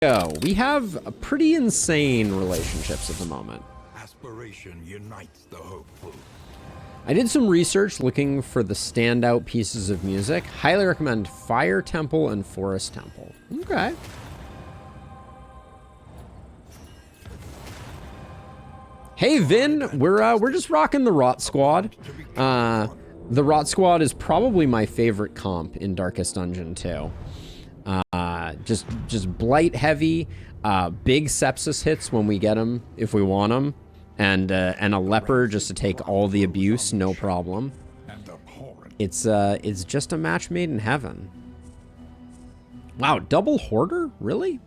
go. We have pretty insane relationships at the moment. Aspiration unites the hopeful. I did some research looking for the standout pieces of music. Highly recommend Fire Temple and Forest Temple. Okay. Hey Vin, we're just rocking the Rot Squad. The Rot Squad is probably my favorite comp in Darkest Dungeon 2. Just blight heavy, big sepsis hits when we get them if we want them, and a leper just to take all the abuse, no problem. It's just a match made in heaven. Wow, double hoarder, really?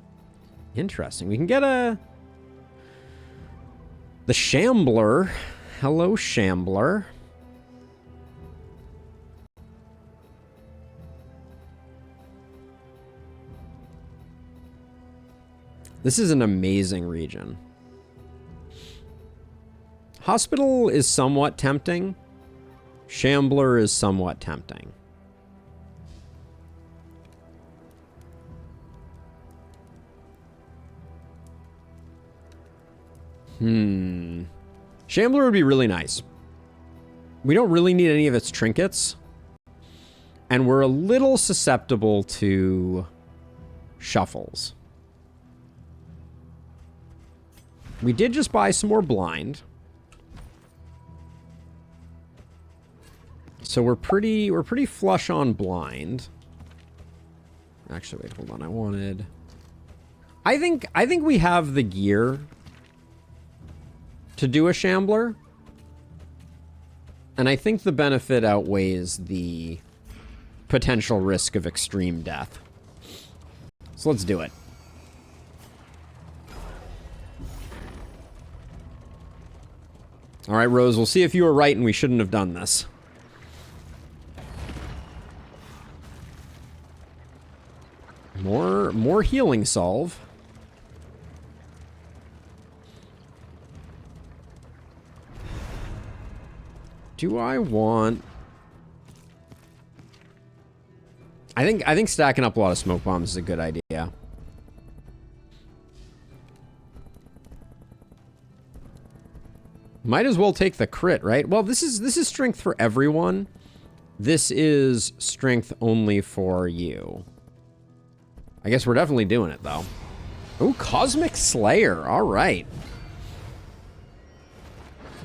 Interesting. We can get the Shambler. Hello, Shambler. This is an amazing region. Hospital is somewhat tempting. Shambler is somewhat tempting. Shambler would be really nice. We don't really need any of its trinkets. And we're a little susceptible to shuffles. We did just buy some more blind. So we're pretty flush on blind. Actually, wait, hold on. I think we have the gear to do a Shambler. And I think the benefit outweighs the potential risk of extreme death. So let's do it. All right, Rose, we'll see if you were right and we shouldn't have done this. More healing salve. Do I want... I think stacking up a lot of smoke bombs is a good idea. Might as well take the crit, right? Well, this is strength for everyone. This is strength only for you. I guess we're definitely doing it, though. Ooh, Cosmic Slayer. All right.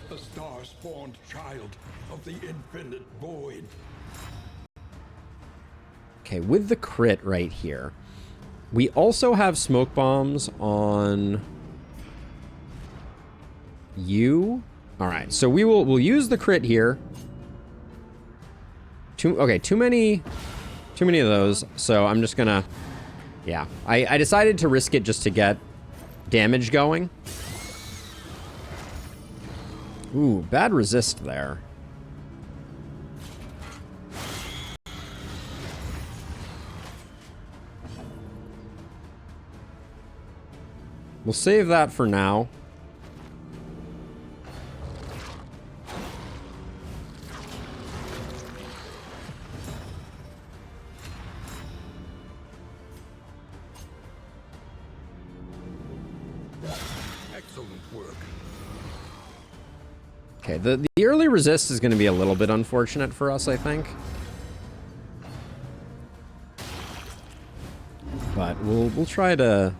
The star-spawned child of the infinite void. Okay, with the crit right here. We also have smoke bombs on you. All right, so we'll use the crit here. Too many of those. So I'm just gonna, yeah. I decided to risk it just to get damage going. Ooh, bad resist there. We'll save that for now. Okay, the early resist is going to be a little bit unfortunate for us, I think. But we'll try to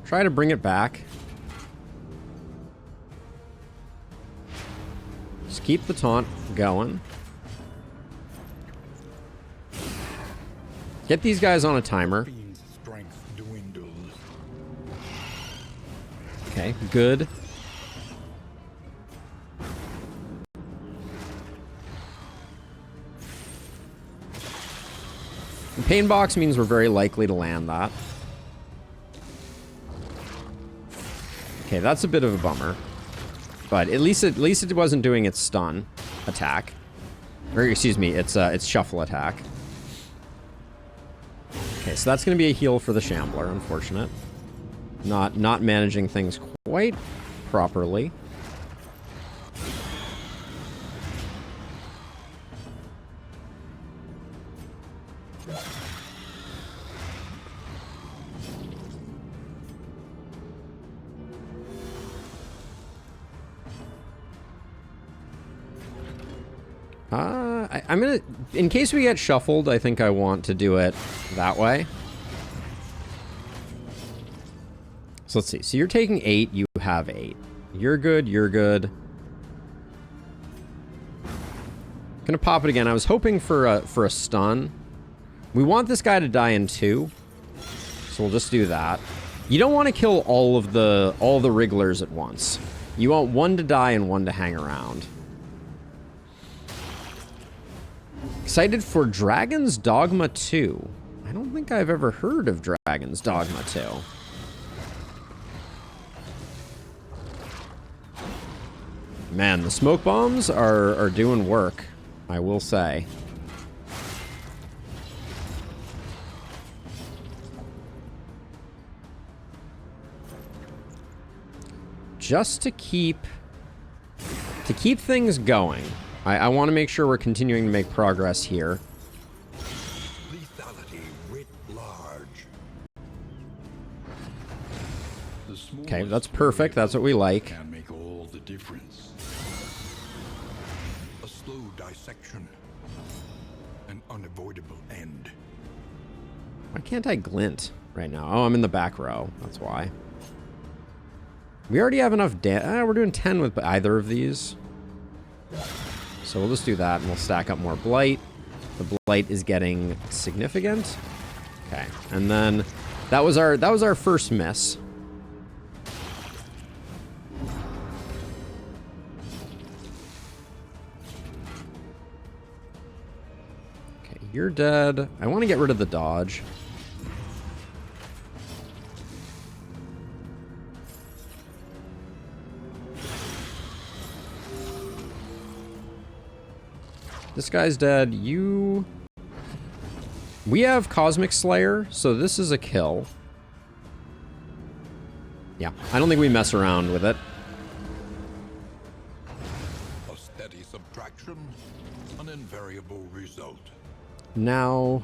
bring it back. Just keep the taunt going. Get these guys on a timer. Okay, good. Pain box means we're very likely to land that. Okay, that's a bit of a bummer. But at least it wasn't doing its stun attack. Or excuse me, its shuffle attack. Okay, so that's gonna be a heal for the Shambler, unfortunate. Not managing things quite properly. I'm gonna, in case we get shuffled, I think I want to do it that way. So let's see. So you're taking 8, you have 8. You're good, you're good. Gonna pop it again. I was hoping for a stun. We want this guy to die in 2. So we'll just do that. You don't want to kill all the wrigglers at once. You want one to die and one to hang around. Excited for Dragon's Dogma 2. I don't think I've ever heard of Dragon's Dogma 2. Man, the smoke bombs are doing work, I will say. Just to keep things going. I want to make sure we're continuing to make progress here. Lethality writ large. Okay, that's perfect. That's what we like. Can make all the difference. A slow dissection. An unavoidable end. Why can't I glint right now? Oh, I'm in the back row. That's why. We already have enough we're doing 10 with either of these. So we'll just do that, and we'll stack up more Blight. The Blight is getting significant. Okay, and then that was our first miss. Okay, you're dead. I want to get rid of the dodge. This guy's dead. We have Cosmic Slayer, so this is a kill. Yeah, I don't think we mess around with it. A steady subtraction, an invariable result. Now,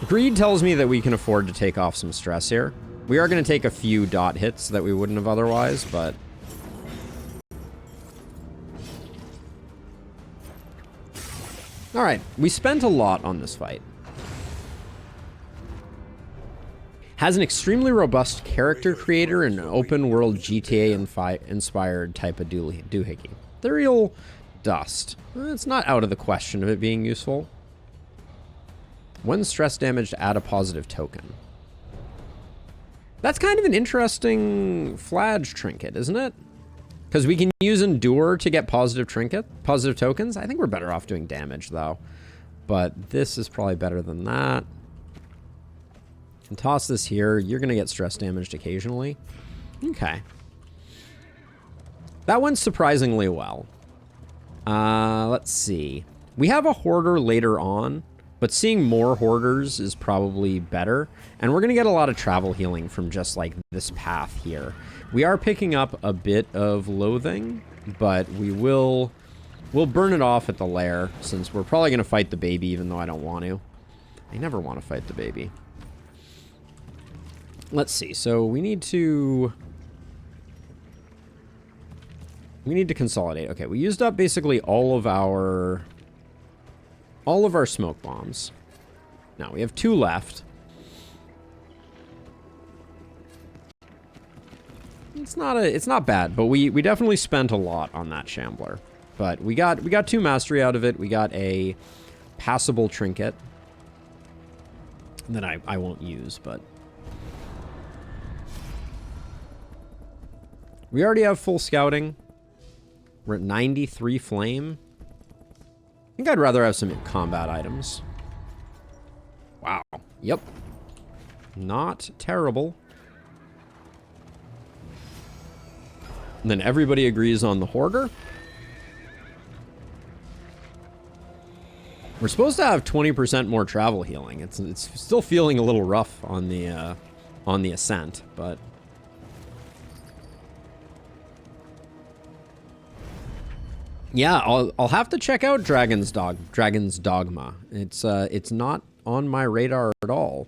greed tells me that we can afford to take off some stress here. We are going to take a few dot hits that we wouldn't have otherwise, but... Alright, we spent a lot on this fight. Has an extremely robust character creator and an open-world GTA-inspired type of doohickey. Ethereal Dust. It's not out of the question of it being useful. When stress damage to add a positive token. That's kind of an interesting Fladge trinket, isn't it? Because we can use Endure to get positive tokens. I think we're better off doing damage, though. But this is probably better than that. And toss this here. You're going to get stress damaged occasionally. Okay. That went surprisingly well. Let's see. We have a Hoarder later on, but seeing more Hoarders is probably better. And we're going to get a lot of travel healing from just, like, this path here. We are picking up a bit of Loathing, but we'll burn it off at the lair, since we're probably going to fight the baby, even though I don't want to. I never want to fight the baby. Let's see. So we need to consolidate. Okay, we used up basically all of our smoke bombs. Now we have 2 left. It's not bad, but we definitely spent a lot on that Shambler. But we got 2 mastery out of it. We got a passable trinket that I won't use, but we already have full scouting. We're at 93 flame. I think I'd rather have some combat items. Wow. Yep. Not terrible. And then everybody agrees on the Hoarder. We're supposed to have 20% more travel healing. It's still feeling a little rough on the ascent, but yeah, I'll have to check out Dragon's Dogma. It's not on my radar at all.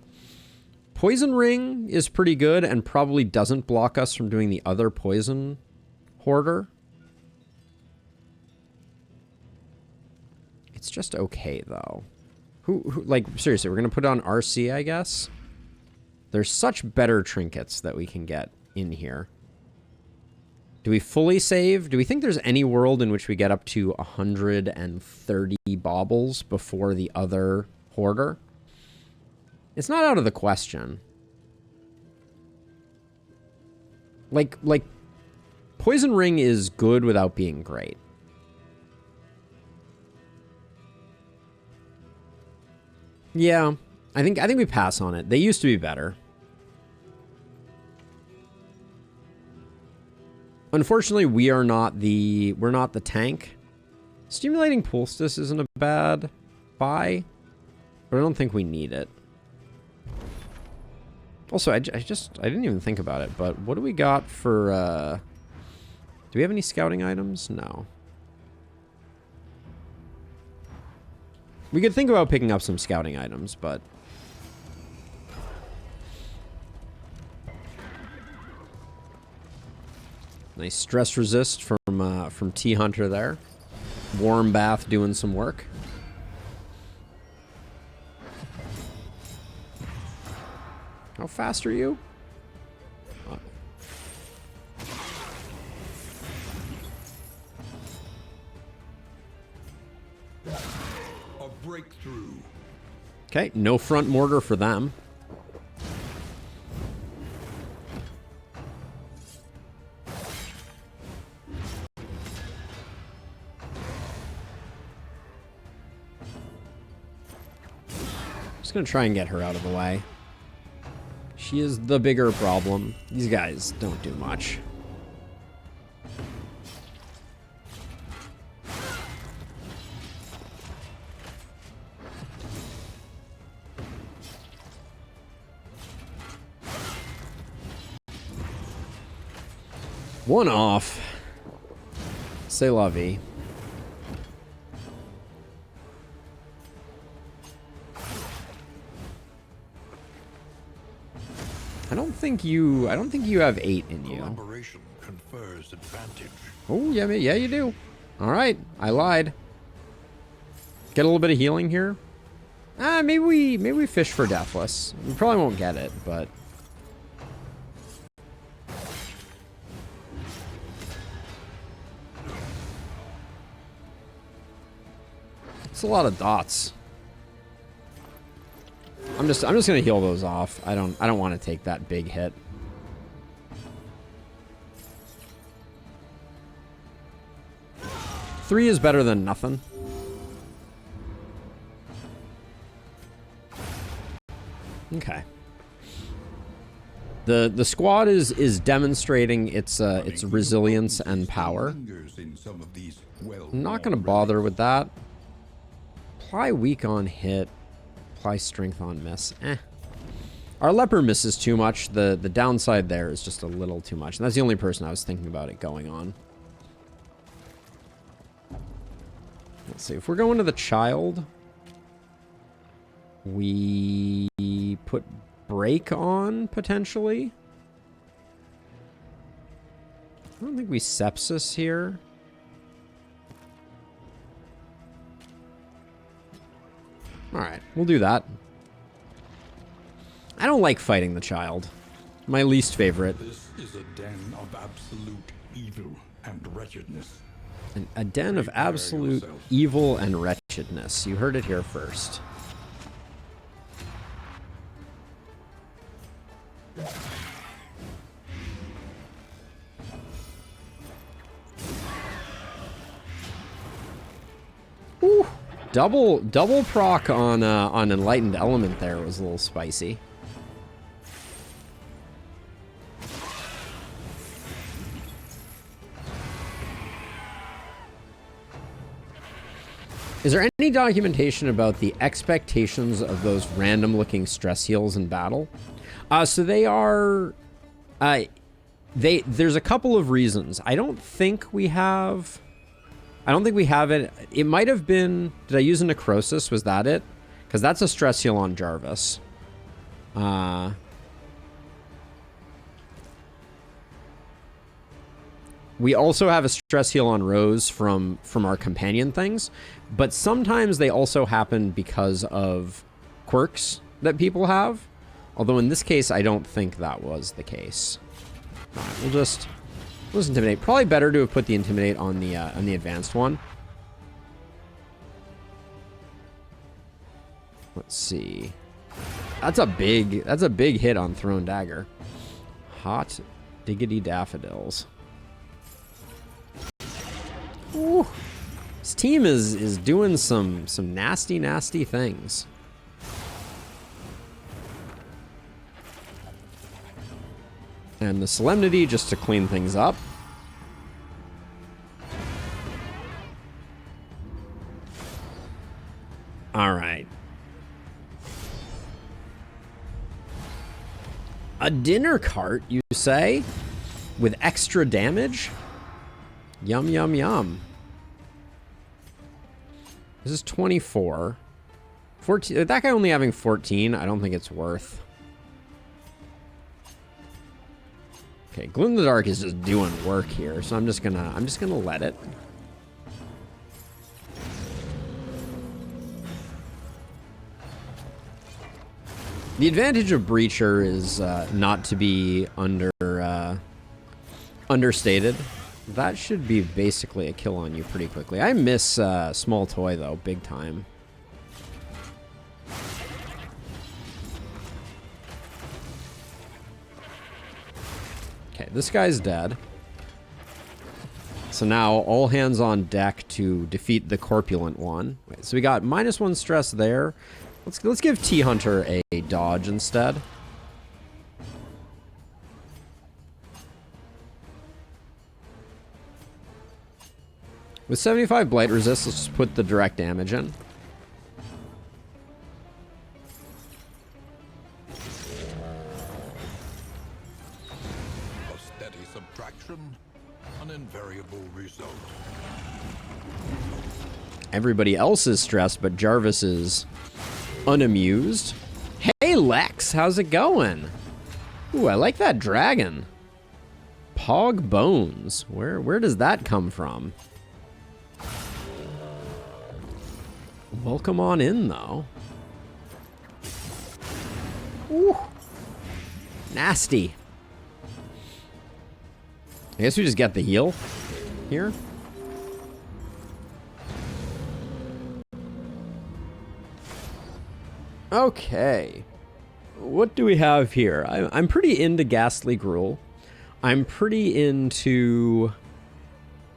Poison Ring is pretty good and probably doesn't block us from doing the other poison Hoarder. It's just okay, though. Who like, seriously, we're going to put on RC, I guess? There's such better trinkets that we can get in here. Do we fully save? Do we think there's any world in which we get up to 130 baubles before the other hoarder? It's not out of the question. Like, Poison Ring is good without being great. Yeah, I think we pass on it. They used to be better. Unfortunately, we're not the tank. Stimulating Poultice isn't a bad buy, but I don't think we need it. Also, I didn't even think about it, but what do we got for, do we have any scouting items? No. We could think about picking up some scouting items, but... Nice stress resist from T-Hunter there. Warm bath doing some work. How fast are you? A breakthrough. Okay, no front mortar for them. Just gonna try and get her out of the way. She is the bigger problem. These guys don't do much. One off. C'est la vie. I don't think you have 8 in you. Collaboration confers advantage. Oh, yeah, you do. All right, I lied. Get a little bit of healing here. Maybe we fish for Deathless. We probably won't get it, but it's a lot of dots. I'm just gonna heal those off. I don't want to take that big hit. Three is better than nothing. Okay. The squad is demonstrating its resilience and power. I'm not gonna bother with that. Apply weak on hit. Apply strength on miss. Our leper misses too much. The downside there is just a little too much. And that's the only person I was thinking about it going on. Let's see. If we're going to the child, we put break on, potentially. I don't think we sepsis here. Alright, we'll do that. I don't like fighting the child. My least favorite. This is a den of absolute evil and wretchedness. A den of absolute evil and wretchedness. You heard it here first. Ooh. Double proc on Enlightened Element there was a little spicy. Is there any documentation about the expectations of those random looking stress heals in battle? So they are, there's a couple of reasons. I don't think we have it. It might have been, did I use a Necrosis? Was that it? Because that's a stress heal on Jarvis. We also have a stress heal on Rose from our companion things, but sometimes they also happen because of quirks that people have. Although in this case, I don't think that was the case. All right, we'll just intimidate. Probably better to have put the intimidate on the advanced one. Let's see. That's a big hit on Thrown Dagger. Hot diggity daffodils. Ooh. This team is doing some nasty things. And the Solemnity just to clean things up. All right. A dinner cart, you say? With extra damage? Yum, yum, yum. This is 24. 14. That guy only having 14, I don't think it's worth. Okay, Gloom in the Dark is just doing work here, so I'm just gonna let it. The advantage of Breacher is not to be understated. That should be basically a kill on you pretty quickly. I miss Small Toy, though, big time. Okay, this guy's dead. So now all hands on deck to defeat the corpulent one. Wait, so we got -1 stress there. Let's give T-Hunter a dodge instead. With 75 blight resist, let's just put the direct damage in. A steady subtraction, an invariable result. Everybody else is stressed, but Jarvis is unamused. Hey, Lex, how's it going? Ooh, I like that dragon. Pog Bones. Where does that come from? Welcome on in, though. Ooh. Nasty. I guess we just get the heal here. Okay. What do we have here? I'm pretty into Ghastly Gruel. I'm pretty into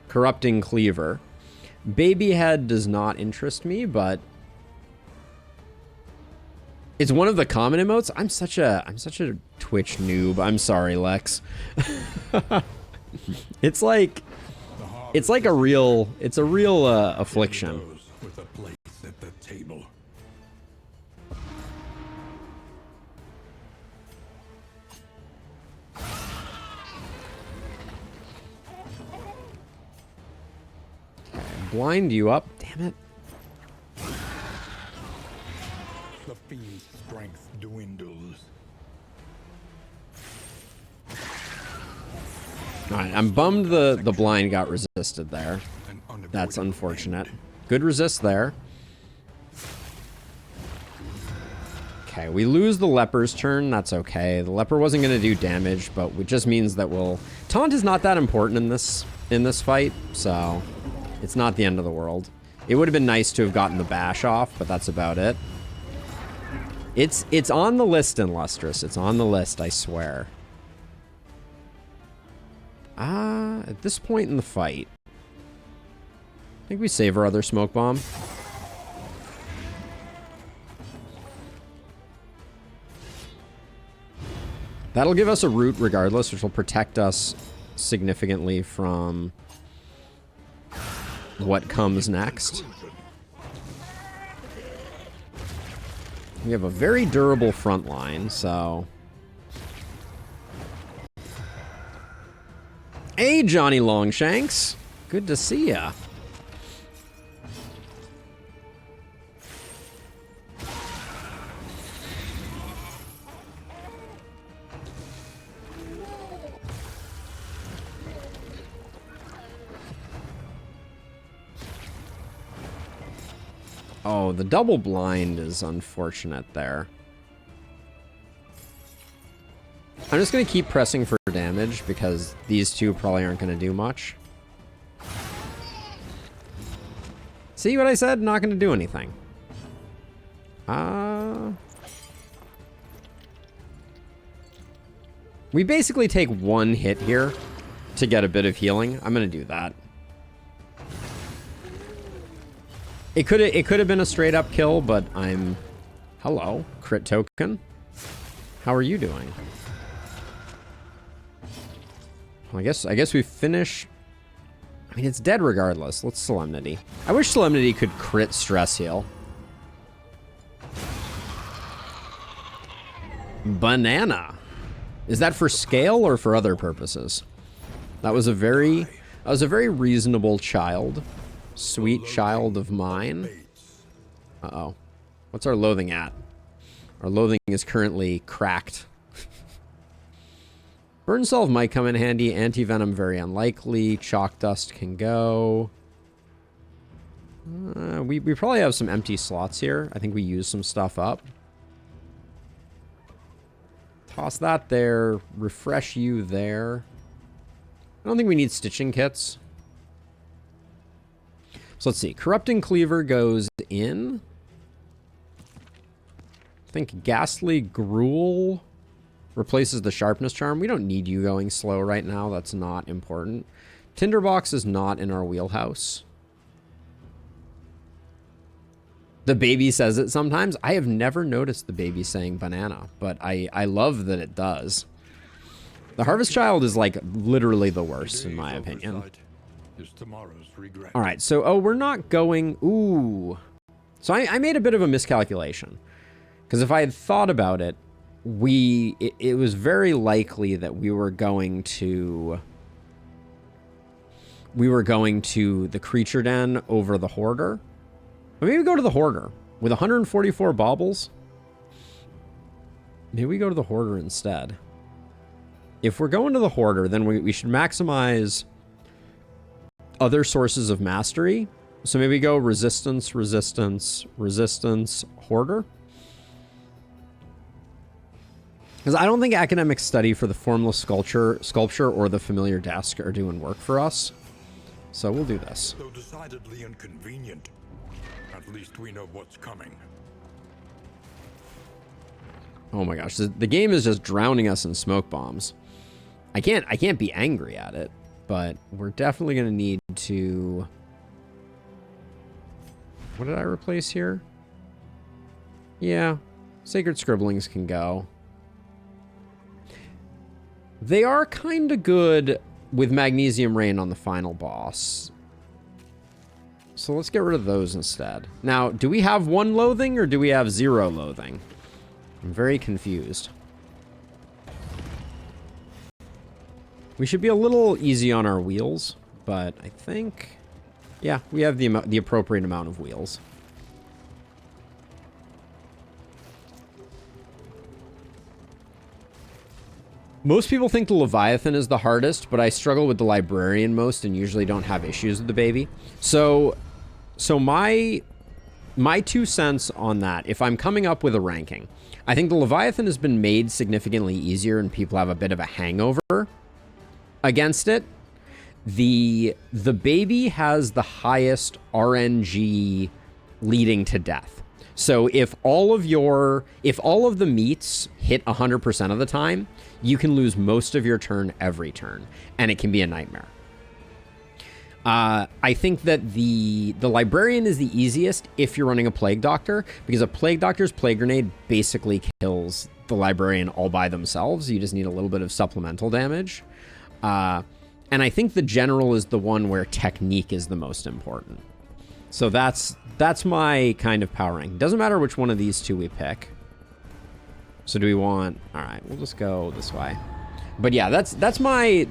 Corrupting Cleaver. Babyhead does not interest me, but it's one of the common emotes. I'm such a Twitch noob. I'm sorry, Lex. It's like a real affliction. With a place at the table. Blind you up, damn it. The fiend's strength dwindles. Alright, I'm bummed the blind got resisted there. That's unfortunate. Good resist there. Okay, we lose the leper's turn. That's okay. The leper wasn't going to do damage, but it just means that we'll... Taunt is not that important in this fight, so it's not the end of the world. It would have been nice to have gotten the bash off, but that's about it. It's on the list, Illustrious. It's on the list, I swear. At this point in the fight, I think we save our other smoke bomb. That'll give us a root regardless, which will protect us significantly from what comes next. We have a very durable front line, so... Hey, Johnny Longshanks. Good to see ya. Oh, the double blind is unfortunate there. I'm just going to keep pressing for damage because these two probably aren't going to do much. See what I said? Not going to do anything. We basically take one hit here to get a bit of healing. I'm going to do that. It could have been a straight up kill, but I'm... Hello, crit token. How are you doing? Well, I guess we finish... I mean, it's dead regardless. Let's Solemnity. I wish Solemnity could crit stress heal. Banana. Is that for scale or for other purposes? That was a very reasonable child. Sweet child of mine. Uh-oh. What's our loathing at? Our loathing is currently cracked. Burn Salve might come in handy. Anti-Venom very unlikely. Chalk Dust can go. We probably have some empty slots here. I think we use some stuff up. Toss that there. Refresh you there. I don't think we need stitching kits. So let's see. Corrupting Cleaver goes in. I think Ghastly Gruel replaces the Sharpness Charm. We don't need you going slow right now. That's not important. Tinderbox is not in our wheelhouse. The baby says it sometimes. I have never noticed the baby saying banana, but I love that it does. The Harvest Child is like literally the worst in my opinion. All right, so we're not going. Ooh, so I made a bit of a miscalculation because if I had thought about it, it was very likely that we were going to the Creature Den over the Hoarder. But maybe go to the Hoarder with 144 baubles. Maybe we go to the Hoarder instead. If we're going to the Hoarder, then we should maximize other sources of mastery. So maybe go resistance, resistance, resistance, Hoarder. Because I don't think Academic Study for the Formless Sculpture or the Familiar Desk are doing work for us. So we'll do this. Though decidedly inconvenient, at least we know what's coming. Oh my gosh, the game is just drowning us in smoke bombs. I can't be angry at it, but we're definitely going to need to... What did I replace here? Yeah, Sacred Scribblings can go. They are kind of good with Magnesium Rain on the final boss. So let's get rid of those instead. Now, do we have 1 loathing or do we have 0 loathing? I'm very confused. We should be a little easy on our wheels, but I think... Yeah, we have the appropriate amount of wheels. Most people think the Leviathan is the hardest, but I struggle with the Librarian most and usually don't have issues with the baby. So my 2 cents on that, if I'm coming up with a ranking, I think the Leviathan has been made significantly easier and people have a bit of a hangover against it. The baby has the highest RNG leading to death. So if all of the meats hit 100% of the time, you can lose most of your turn every turn, and it can be a nightmare. I think that the Librarian is the easiest if you're running a Plague Doctor, because a Plague Doctor's Plague Grenade basically kills the Librarian all by themselves. You just need a little bit of supplemental damage. And I think the General is the one where technique is the most important. So that's my kind of power rank. Doesn't matter which one of these two we pick. So do we want... All right, we'll just go this way. But yeah, that's my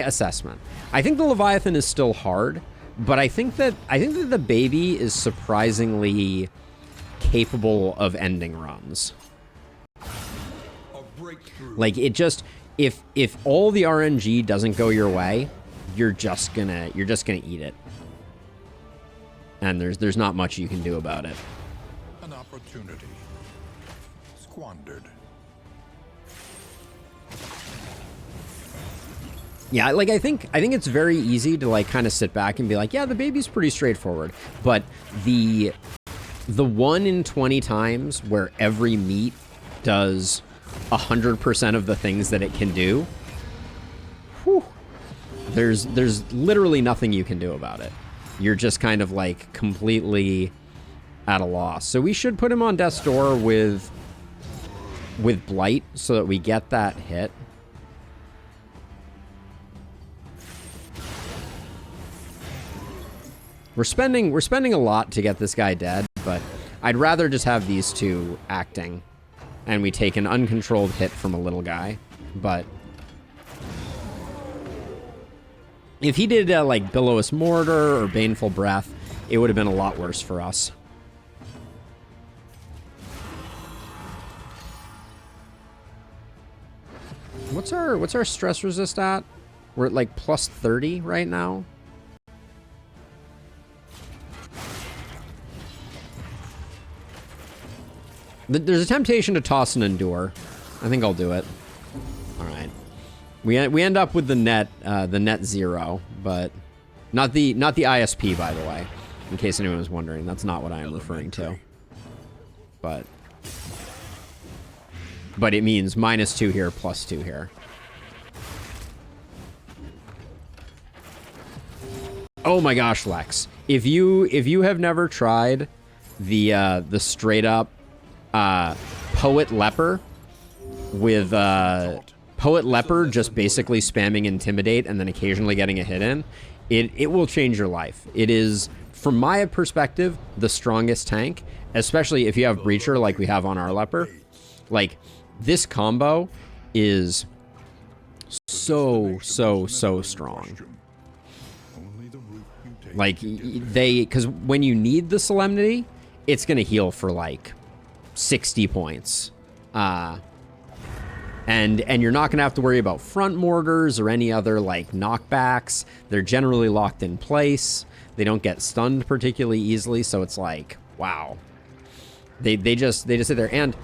assessment. I think the Leviathan is still hard, but I think that the baby is surprisingly capable of ending runs. Like it just if all the RNG doesn't go your way, you're just gonna eat it. And there's not much you can do about it. opportunity squandered. Yeah, like I think it's very easy to like kind of sit back and be like, yeah, the baby's pretty straightforward. But the 1 in 20 times where every meat does 100% of the things that it can do, whew, there's literally nothing you can do about it. You're just kind of like completely at a loss. So we should put him on death's door with blight so that we get that hit. We're spending a lot to get this guy dead, but I'd rather just have these two acting and we take an uncontrolled hit from a little guy. But if he did like Billows Mortar or Baneful Breath, it would have been a lot worse for us. What's our stress resist at? We're at like plus 30 right now. There's a temptation to toss and endure. I think I'll do it. All right. We end up with the net 0, but not the ISP, by the way, in case anyone was wondering. That's not what I am referring to. But it means -2 here, +2 here. Oh my gosh, Lex! If you have never tried the straight up Poet Leper with Poet Leper just basically spamming Intimidate and then occasionally getting a hit in, it will change your life. It is, from my perspective, the strongest tank, especially if you have Breacher like we have on our Leper. Like, this combo is so strong. Like, because when you need the Solemnity, it's going to heal for like 60 points. And you're not going to have to worry about front mortars or any other like knockbacks. They're generally locked in place. They don't get stunned particularly easily, so it's like, wow. They just sit there, and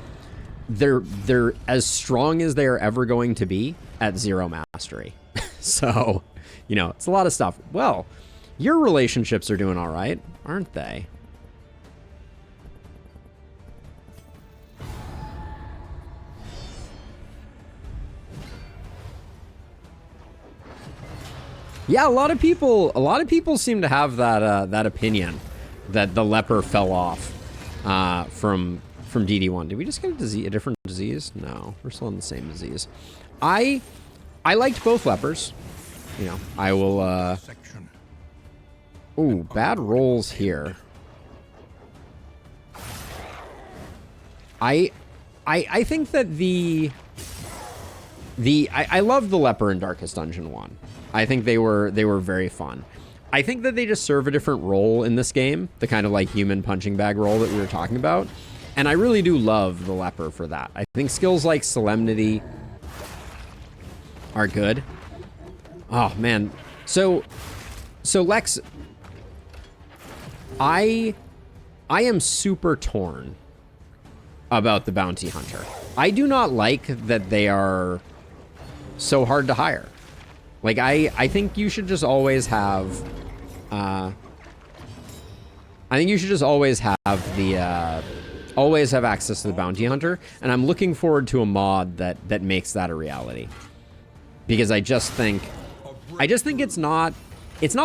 they're as strong as they are ever going to be at 0 mastery. So, you know, it's a lot of stuff. Well, your relationships are doing all right, aren't they? Yeah, a lot of people seem to have that opinion that the leper fell off from DD1. Did we just get a different disease? No, we're still in the same disease. I liked both lepers. You know, I will. Ooh, bad rolls here. I think that I love the leper in Darkest Dungeon 1. I think they were very fun. I think that they just serve a different role in this game, the kind of like human punching bag role that we were talking about. And I really do love the leper for that. I think skills like Solemnity are good. Oh man. So Lex, I am super torn about the Bounty Hunter. I do not like that they are so hard to hire. Like, I think you should just always have, I think you should just always have the, always have access to the Bounty Hunter, and I'm looking forward to a mod that makes that a reality. Because I just think it's not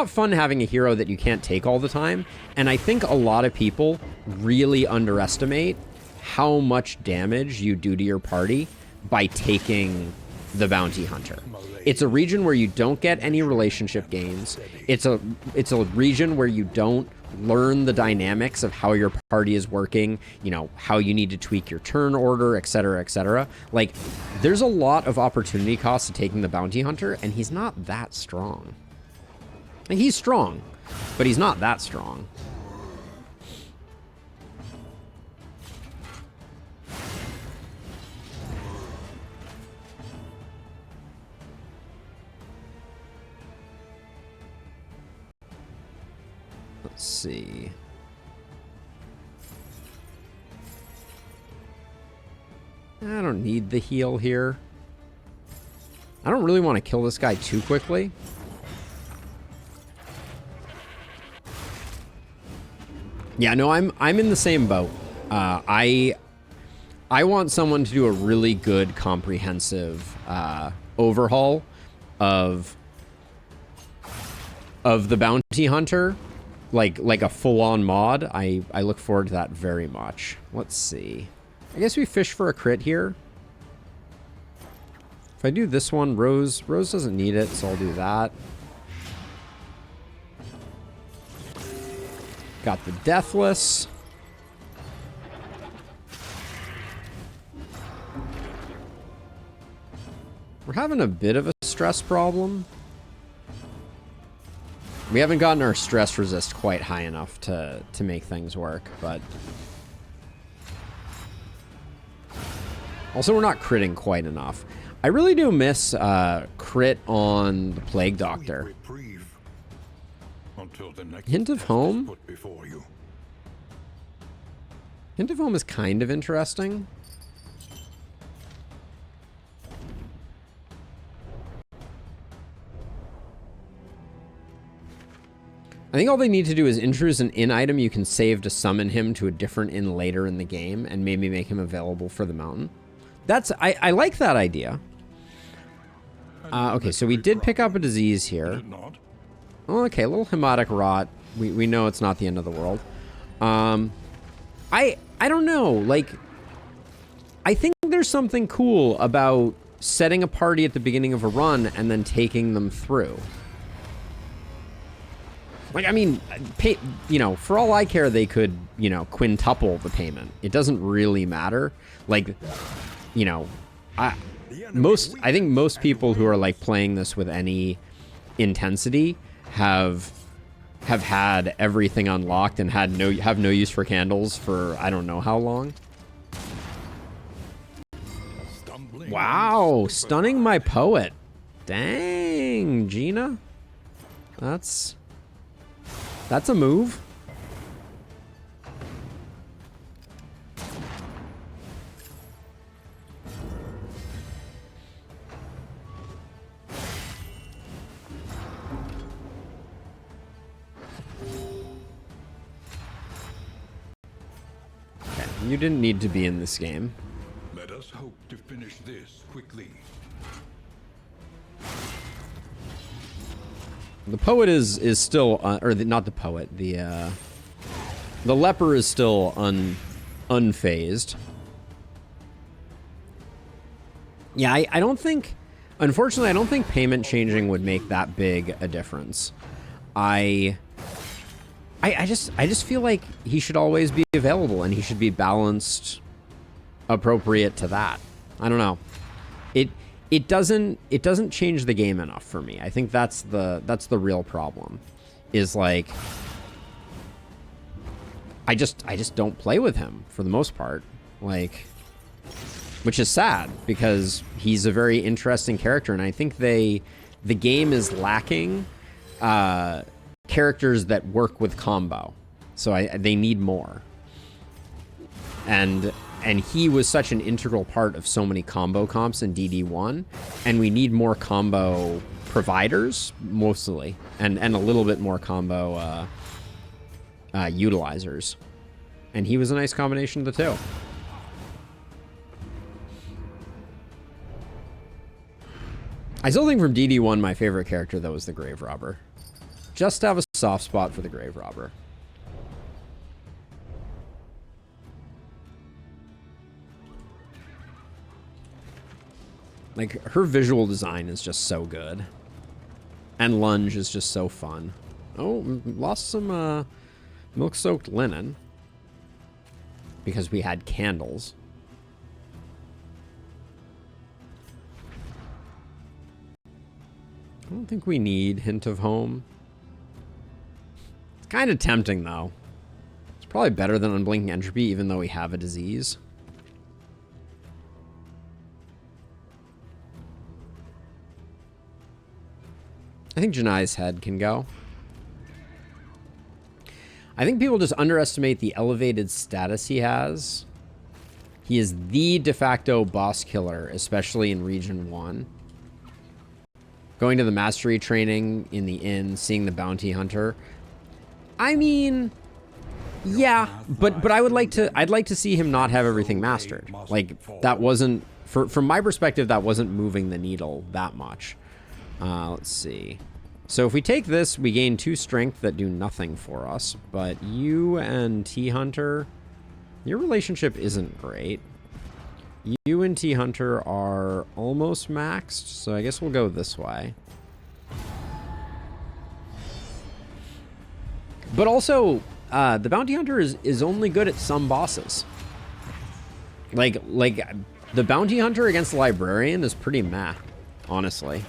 fun having a hero that you can't take all the time, and I think a lot of people really underestimate how much damage you do to your party by taking the Bounty Hunter. It's a region where you don't get any relationship gains. It's a region where you don't learn the dynamics of how your party is working, you know, how you need to tweak your turn order, etc., etc. Like, there's a lot of opportunity cost to taking the Bounty Hunter, and he's not that strong. Like, he's strong, but he's not that strong. Let's see. I don't need the heal here. I don't really want to kill this guy too quickly. Yeah, no, I'm in the same boat. I want someone to do a really good comprehensive overhaul of the bounty hunter, like a full-on mod. I look forward to that very much. Let's see. I guess we fish for a crit here. If I do this one, Rose doesn't need it, so I'll do that. Got the Deathless. We're having a bit of a stress problem. We haven't gotten our stress resist quite high enough to make things work, but... Also, we're not critting quite enough. I really do miss crit on the Plague Doctor. Hint of Home? Hint of Home is kind of interesting. I think all they need to do is introduce an inn item you can save to summon him to a different inn later in the game and maybe make him available for the mountain. I like that idea. Okay, so we did pick up a disease here. Oh, okay, a little hemotic rot. We know it's not the end of the world. I don't know. Like, I think there's something cool about setting a party at the beginning of a run and then taking them through. Like, I mean, you know, for all I care, they could, you know, quintuple the payment. It doesn't really matter. Like, you know, I think most people who are like playing this with any intensity have had everything unlocked and have no use for candles for I don't know how long. Wow, stunning my poet. Dang, Gina. That's a move. Okay, you didn't need to be in this game. Let us hope to finish this quickly. The poet is still, not the poet. The leper is still unfazed. Yeah, I don't think, unfortunately, I don't think payment changing would make that big a difference. I just feel like he should always be available and he should be balanced appropriate to that. I don't know. It doesn't change the game enough for me. I think that's the real problem. Is like I just don't play with him for the most part. Like, which is sad because he's a very interesting character and I think the game is lacking characters that work with combo. So they need more. And he was such an integral part of so many combo comps in DD1, and we need more combo providers, mostly, and a little bit more combo utilizers. And he was a nice combination of the two. I still think from DD1, my favorite character, though, is the Grave Robber. Just have a soft spot for the Grave Robber. Like, her visual design is just so good. And Lunge is just so fun. Oh, lost some milk-soaked linen. Because we had candles. I don't think we need Hint of Home. It's kind of tempting, though. It's probably better than Unblinking Entropy, even though we have a disease. I think Janai's head can go. I think people just underestimate the elevated status he has. He is the de facto boss killer, especially in Region 1. Going to the mastery training in the inn, seeing the bounty hunter. I mean, yeah, but I'd like to see him not have everything mastered. Like, that wasn't, from my perspective, that wasn't moving the needle that much. Let's see. So if we take this, we gain 2 strength that do nothing for us. But you and T-Hunter, your relationship isn't great. You and T-Hunter are almost maxed, so I guess we'll go this way. But also, the Bounty Hunter is only good at some bosses. Like the Bounty Hunter against the Librarian is pretty meh, honestly.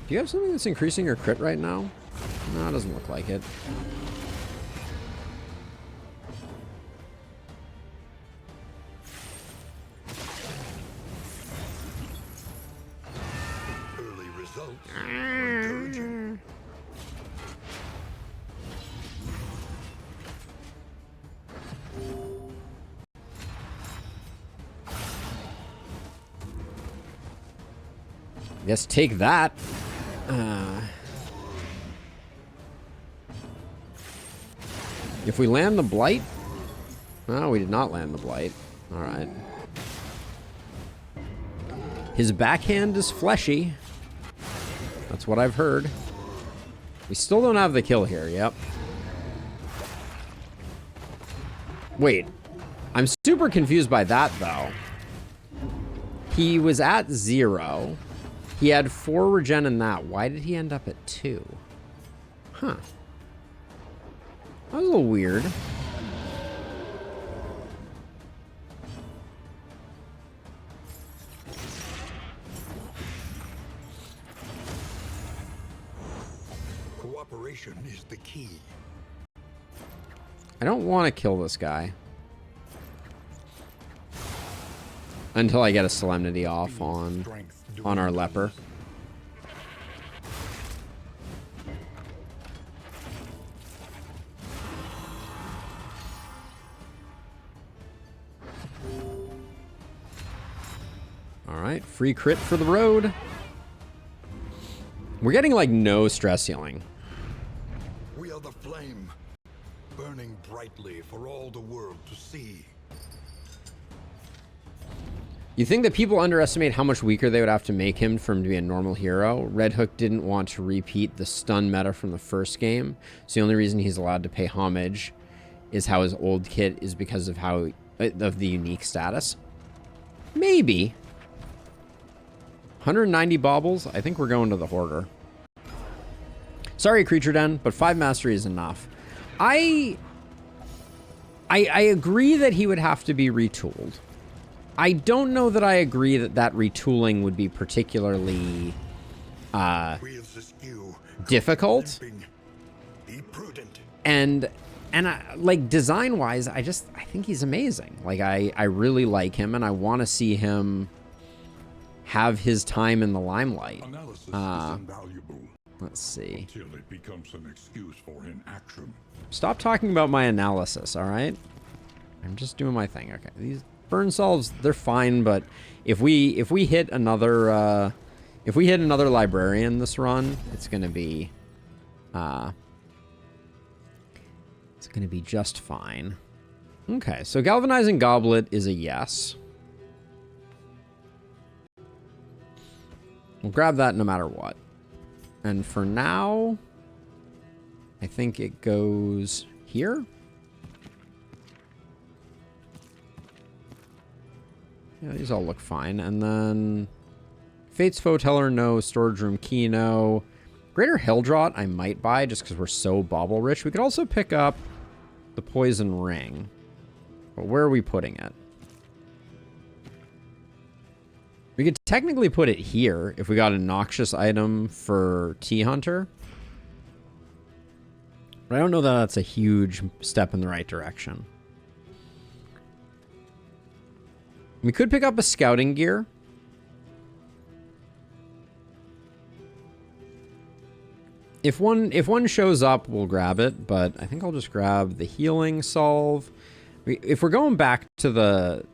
Do you have something that's increasing your crit right now? No, it doesn't look like it. Early results are encouraging. Guess take that. If we land the Blight... No, we did not land the Blight. Alright. His backhand is fleshy. That's what I've heard. We still don't have the kill here, yep. Wait. I'm super confused by that, though. He was at 0. He had 4 regen in that. Why did he end up at 2? Huh. That was a little weird. Cooperation is the key. I don't want to kill this guy. Until I get a Solemnity off on our leper. Alright, free crit for the road. We're getting like no stress healing. We are the flame, burning brightly for all the world to see. You think that people underestimate how much weaker they would have to make him for him to be a normal hero? Red Hook didn't want to repeat the stun meta from the first game, so the only reason he's allowed to pay homage is how his old kit is because of the unique status. Maybe. 190 baubles? I think we're going to the Hoarder. Sorry, Creature Den, but 5 mastery is enough. I agree that he would have to be retooled. I don't know that I agree that retooling would be particularly difficult. Be prudent. And like design-wise, I think he's amazing. Like I really like him, and I want to see him have his time in the limelight. Analysis is invaluable. Let's see. Until it becomes an excuse for inaction. Stop talking about my analysis, all right? I'm just doing my thing. Okay, these burn solves, they're fine, but if we hit another librarian this run, it's gonna be just fine. Okay, so galvanizing goblet is a yes. We'll grab that no matter what. And for now, I think it goes here. Yeah, these all look fine. And then Fate's Foreteller, no. Storage Room Key, no. Greater Helldraught I might buy just because we're so bauble rich. We could also pick up the Poison Ring. But where are we putting it? We could technically put it here if we got a noxious item for T-Hunter. But I don't know that that's a huge step in the right direction. We could pick up a scouting gear. If one shows up, we'll grab it, but I think I'll just grab the healing salve. If we're going back to the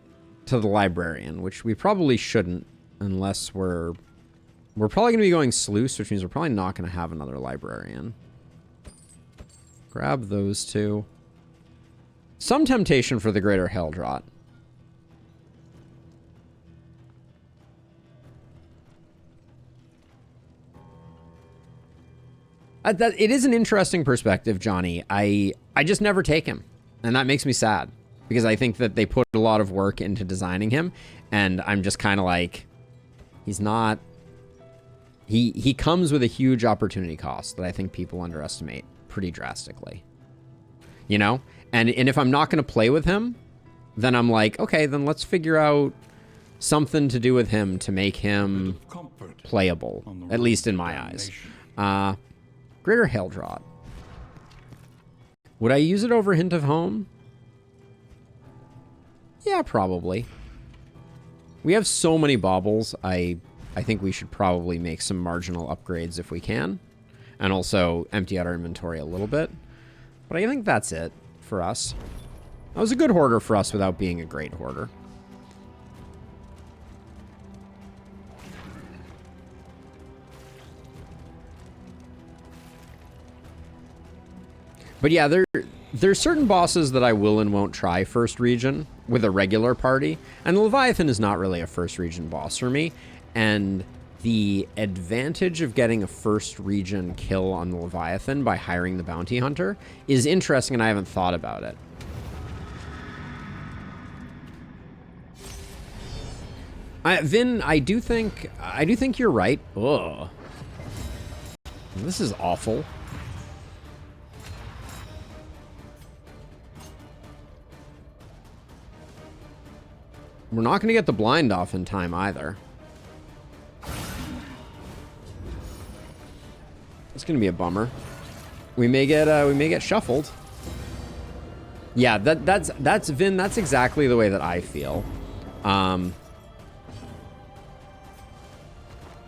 librarian, which we probably shouldn't, unless we're probably going to be going sluice, which means we're probably not going to have another librarian. Grab those two. Some temptation for the Greater Haildrot. It is an interesting perspective, Johnny. I just never take him, and that makes me sad because I think that they put a lot of work into designing him, and I'm just kind of like, he's not. He comes with a huge opportunity cost that I think people underestimate pretty drastically. You know, and if I'm not going to play with him, then I'm like, okay, then let's figure out something to do with him to make him playable, at least in my eyes. Greater Haildrot. Would I use it over Hint of Home? Yeah, probably. We have so many baubles, I think we should probably make some marginal upgrades if we can. And also empty out our inventory a little bit. But I think that's it for us. That was a good hoarder for us without being a great hoarder. But yeah, there's certain bosses that I will and won't try first region with a regular party. And the Leviathan is not really a first region boss for me. And the advantage of getting a first region kill on the Leviathan by hiring the bounty hunter is interesting, and I haven't thought about it. Vin, I do think you're right. Ugh. This is awful. We're not going to get the blind off in time either. It's going to be a bummer. We may get shuffled. Yeah, that's Vin. That's exactly the way that I feel.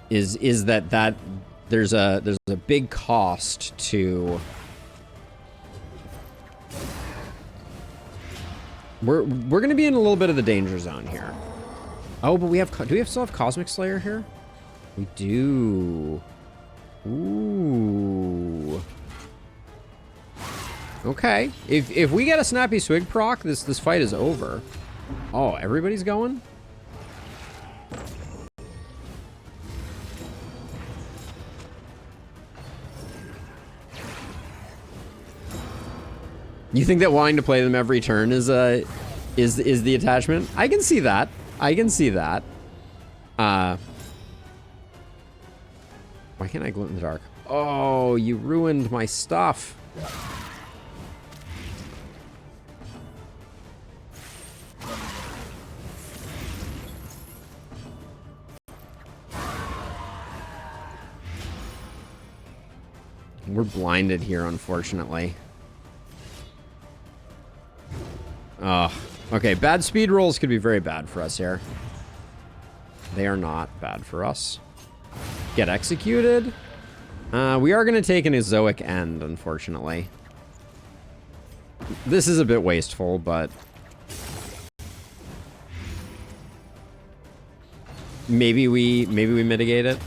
Is that there's a big cost to. We're going to be in a little bit of the danger zone here. Oh, but do we still have Cosmic Slayer here? We do. Ooh. Okay. If we get a Snappy Swig proc, this fight is over. Oh, everybody's going? You think that wanting to play them every turn is the attachment? I can see that. I can see that. Why can't I gloat in the dark? Oh, you ruined my stuff. We're blinded here, unfortunately. Okay, bad speed rolls could be very bad for us here. They are not bad for us. Get executed. We are going to take an Ezoic End, unfortunately. This is a bit wasteful, but maybe we mitigate it.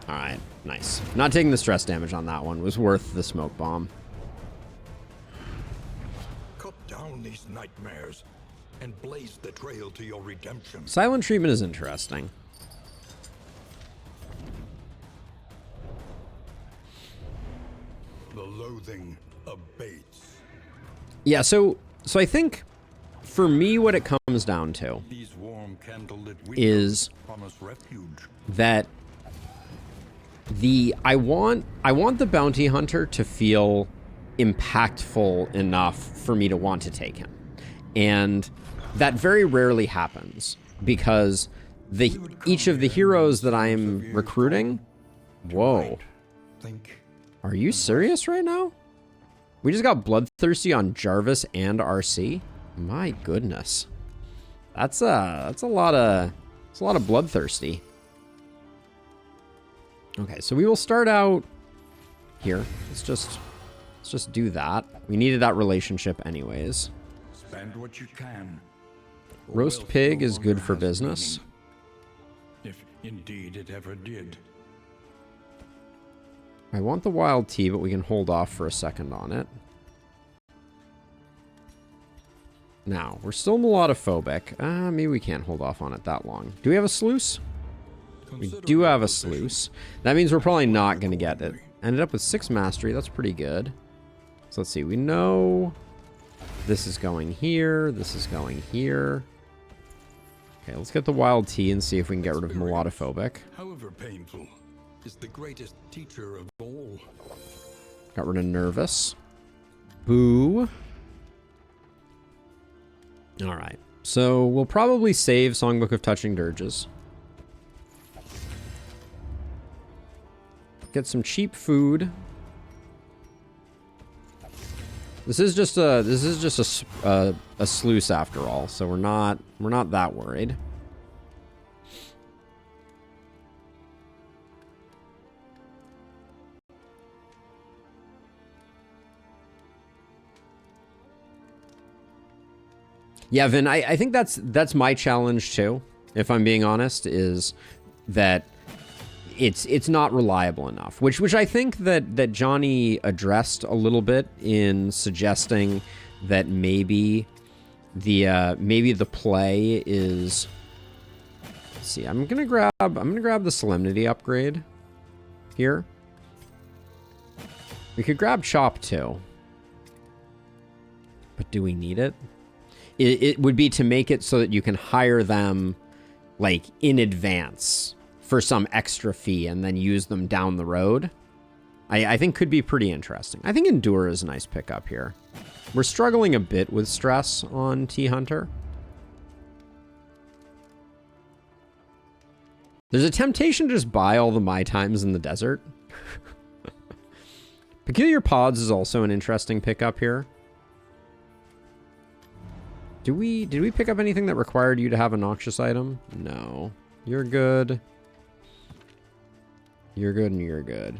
All right, nice. Not taking the stress damage on that one was worth the smoke bomb. Cut down these nightmares and blaze the trail to your redemption. Silent treatment is interesting. The loathing abates. Yeah, so I think for me what it comes down to These warm candlelit is promise refuge. that I want the bounty hunter to feel impactful enough for me to want to take him. And that very rarely happens because each of the heroes that I'm recruiting. Whoa. Are you serious right now? We just got bloodthirsty on Jarvis and RC? My goodness. That's a lot of bloodthirsty. Okay, so we will start out here. Let's just do that. We needed that relationship anyways. Spend what you can. Roast pig is good for business. If indeed it ever did. I want the wild tea, but we can hold off for a second on it. Now, we're still melodophobic. Maybe we can't hold off on it that long. Do we have a sluice? We do have a sluice. That means we're probably not going to get it. Ended up with 6 mastery. That's pretty good. So let's see. We know this is going here. This is going here. Okay, let's get the wild tea and see if we can get rid of melodophobic. However painful, is the greatest teacher of all. Got rid of nervous. Boo. Alright, so we'll probably save Songbook of Touching Dirges. Get some cheap food. This is just a sluice after all, so we're not that worried. Yeah, Vin, I think that's my challenge too, if I'm being honest, is that it's not reliable enough. Which I think that Johnny addressed a little bit in suggesting that maybe the play is, let's see, I'm gonna grab the Solemnity upgrade here. We could grab Chop too. But do we need it? It would be to make it so that you can hire them, like, in advance for some extra fee and then use them down the road. I think could be pretty interesting. I think Endure is a nice pickup here. We're struggling a bit with stress on T-Hunter. There's a temptation to just buy all the My Times in the desert. Peculiar Pods is also an interesting pickup here. Did we pick up anything that required you to have a noxious item? No. You're good. You're good and you're good.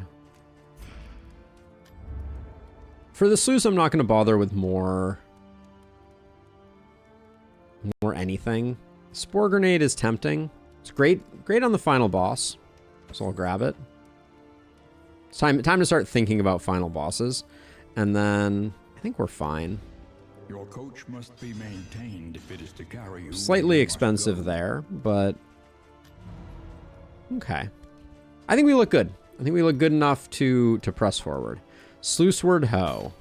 For the sluice, I'm not going to bother with more anything. Spore Grenade is tempting. It's great on the final boss. So I'll grab it. It's time to start thinking about final bosses. And then I think we're fine. Your coach must be maintained if it is to carry you. Slightly expensive there, but okay. I think we look good. I think we look good enough to press forward. Sluiceward Ho.